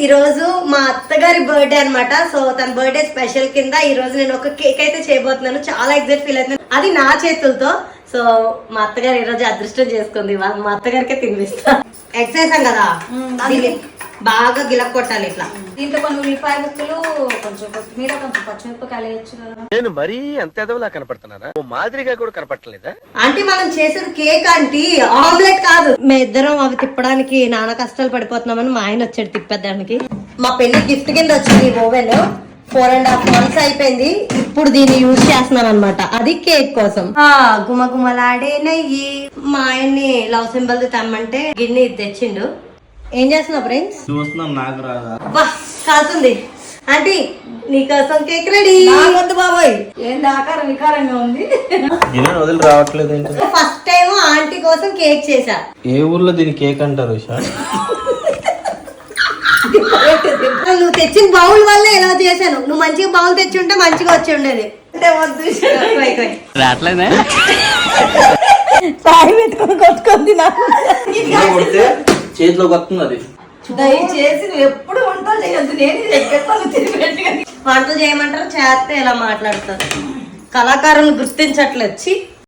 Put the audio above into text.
ఈ రోజు మా అత్తగారి బర్త్డే అన్నమాట. సో తన బర్త్డే స్పెషల్ కింద ఈ రోజు నేను ఒక కేక్ అయితే చేయబోతున్నాను. చాలా ఎక్సైట్ ఫీల్ అవుతున్నాను, అది నా చేతులతో. సో మా అత్తగారు ఈ రోజు అదృష్టం చేసుకుంది, మా అత్తగారికే తినిపిస్తా. ఎక్సైజ్ కదా, బాగా గిలక్ కొట్టాలి ఇట్లా. దీంట్లో కొన్ని ఉల్లిపాయ ముక్కలు, కొంచెం కొత్తిమీర, కొంచెం పచ్చిమిరపకాయలు వేయచ్చు కదా. నేను మరీ అంత ఎదవలా కనపడుతున్నానా? ఓ మాదిరిగా కూడా కనపడలేదా? ఆంటీ మనం చేసేది కేక్ ఆంటీ, ఆమ్లెట్ కాదు. మేము ఇద్దరం అవి తిప్పడానికి నాన్న కష్టాలు పడిపోతున్నామని మా ఆయన వచ్చాడు తిప్పేదానికి. మా పెళ్లి గిఫ్ట్ కింద వచ్చింది ఓవెన్. 4.5 months అయిపోయింది, ఇప్పుడు దీన్ని యూజ్ చేస్తున్నాను అనమాట. అది కేక్ కోసం. గుమగుమలాడే నెయ్యి. మా ఆయన్ని లవ్ సింబల్ తెమ్మంటే గిన్నె తెచ్చిండు. ఏం చేస్తున్నావు ఫ్రెండ్స్? చూస్తున్నాం, నాకు రాదా? కాలుతుంది ఆంటీ, నీకోసం కేక్ రెడీ. బాబాయ్ ఏంది ఆకారం వికారంగా ఉంది. వదిలి రావట్లేదు ఏంటి? ఫస్ట్ టైం ఆంటీ కోసం కేక్ చేశా. ఏ ఊర్లో దీని కేక్ అంటారు? నువ్వు తెచ్చిన బౌల్ వల్ల ఎలా చేశాను. నువ్వు మంచిగా బౌల్ తెచ్చి ఉంటే మంచిగా వచ్చి ఉండేది. రావట్లేదే సాయి పెట్టుకొని కొట్టుకుంది నాకు. చేతిలోకి వస్తుంది అది. దయచేసి నువ్వు ఎప్పుడు వంటలు చేయొద్దు. నేను వంటలు చేయమంటారు, చేస్తే ఎలా మాట్లాడతారు. కళాకారులు గుర్తించట్లేదు.